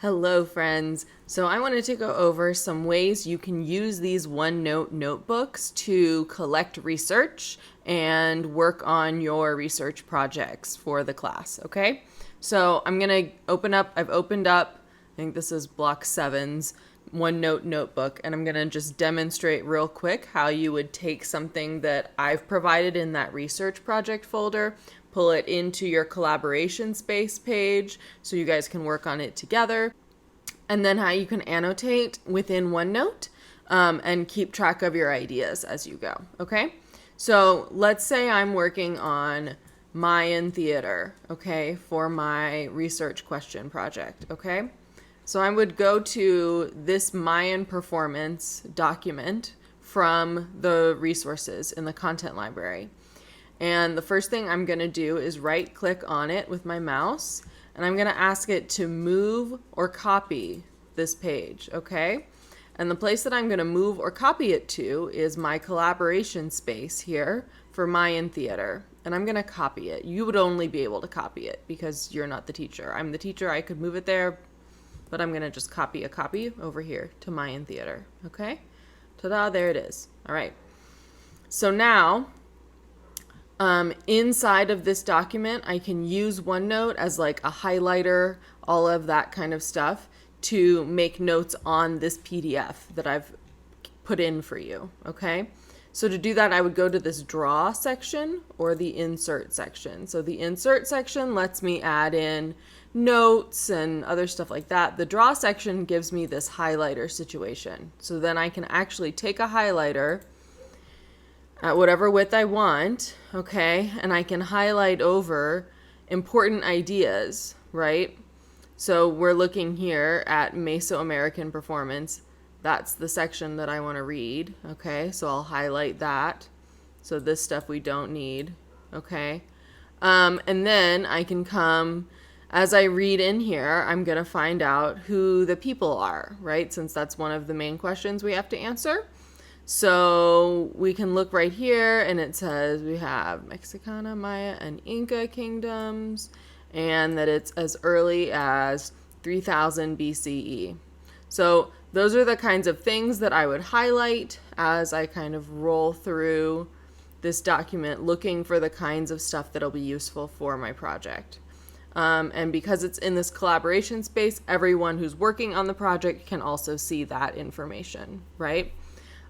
Hello, friends. So I wanted to go over some ways you can use these OneNote notebooks to collect research and work on your research projects for the class, okay? So I'm going to I've opened up, I think this is block 7's OneNote notebook, and I'm going to just demonstrate real quick how you would take something that I've provided in that research project folder, pull it into your collaboration space page so you guys can work on it together, and then how you can annotate within OneNote and keep track of your ideas as you go, okay? So let's say I'm working on Mayan theater, okay, for my research question project, okay? So I would go to this Mayan performance document from the resources in the content library. And the first thing I'm going to do is right click on it with my mouse, and I'm going to ask it to move or copy this page, okay? And the place that I'm going to move or copy it to is my collaboration space here for Mayan theater. And I'm going to copy it. You would only be able to copy it because you're not the teacher. I'm the teacher. I could move it there, but I'm going to just copy a copy over here to Mayan theater, okay? Ta-da, there it is. All right. So now, inside of this document, I can use OneNote as like a highlighter, all of that kind of stuff to make notes on this PDF that I've put in for you, okay? So to do that, I would go to this draw section or the insert section. So the insert section lets me add in notes and other stuff like that. The draw section gives me this highlighter situation. So then I can actually take a highlighter at whatever width I want, okay? And I can highlight over important ideas, right? So we're looking here at Mesoamerican performance. That's the section that I want to read, okay? So I'll highlight that. So this stuff we don't need, okay? And then I can come, as I read in here, I'm going to find out who the people are, right? Since that's one of the main questions we have to answer. So we can look right here, and it says we have Mexicana, Maya, and Inca kingdoms, and that it's as early as 3000 BCE. So those are the kinds of things that I would highlight as I kind of roll through this document, looking for the kinds of stuff that'll be useful for my project. And because it's in this collaboration space, everyone who's working on the project can also see that information, right?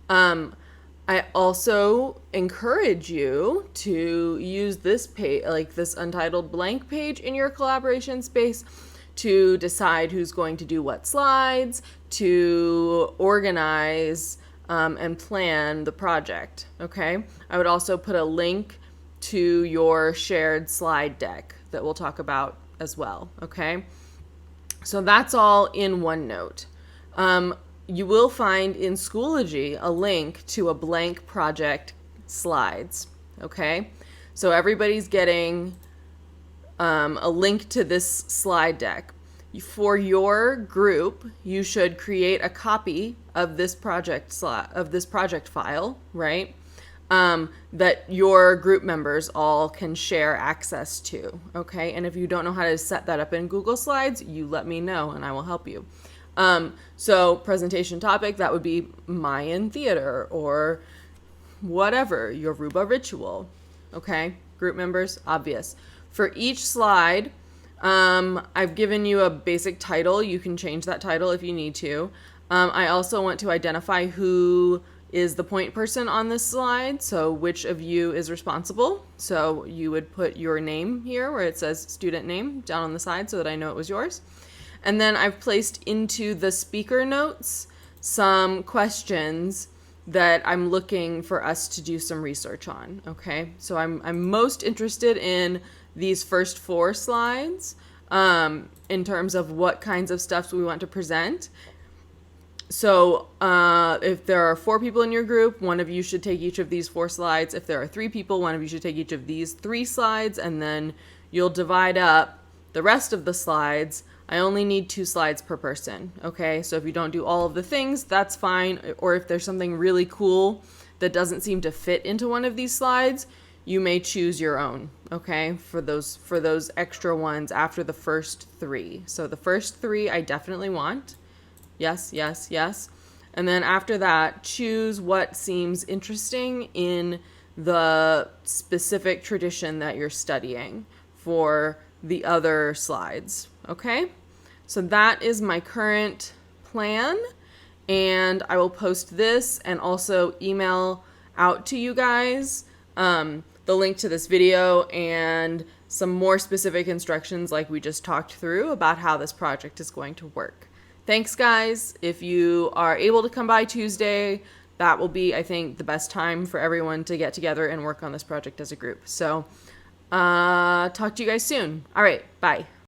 I also encourage you to use this page, like this untitled blank page in your collaboration space, to decide who's going to do what slides, to organize and plan the project, okay? I would also put a link to your shared slide deck that we'll talk about as well, okay? So that's all in OneNote. You will find in Schoology a link to a blank project slides, okay? So everybody's getting a link to this slide deck. For your group, you should create a copy of this project file, right? That your group members all can share access to, okay? And if you don't know how to set that up in Google Slides, you let me know and I will help you. So presentation topic, that would be Mayan theater or whatever, Yoruba ritual, okay? Group members, obvious. For each slide, I've given you a basic title. You can change that title if you need to. I also want to identify who is the point person on this slide, so which of you is responsible. So you would put your name here where it says student name down on the side so that I know it was yours. And then I've placed into the speaker notes some questions that I'm looking for us to do some research on, okay? So I'm most interested in these first 4 slides in terms of what kinds of stuff we want to present. So if there are 4 people in your group, one of you should take each of these 4 slides. If there are 3 people, one of you should take each of these 3 slides, and then you'll divide up the rest of the slides. I only need 2 slides per person, okay? So if you don't do all of the things, that's fine. Or if there's something really cool that doesn't seem to fit into one of these slides, you may choose your own, okay, for those extra ones after the first 3. So the first 3 I definitely want. Yes, yes, yes. And then after that, choose what seems interesting in the specific tradition that you're studying for the other slides, okay? So that is my current plan, and I will post this and also email out to you guys the link to this video and some more specific instructions like we just talked through about how this project is going to work. Thanks, guys. If you are able to come by Tuesday, that will be, I think, the best time for everyone to get together and work on this project as a group. So talk to you guys soon. All right, bye.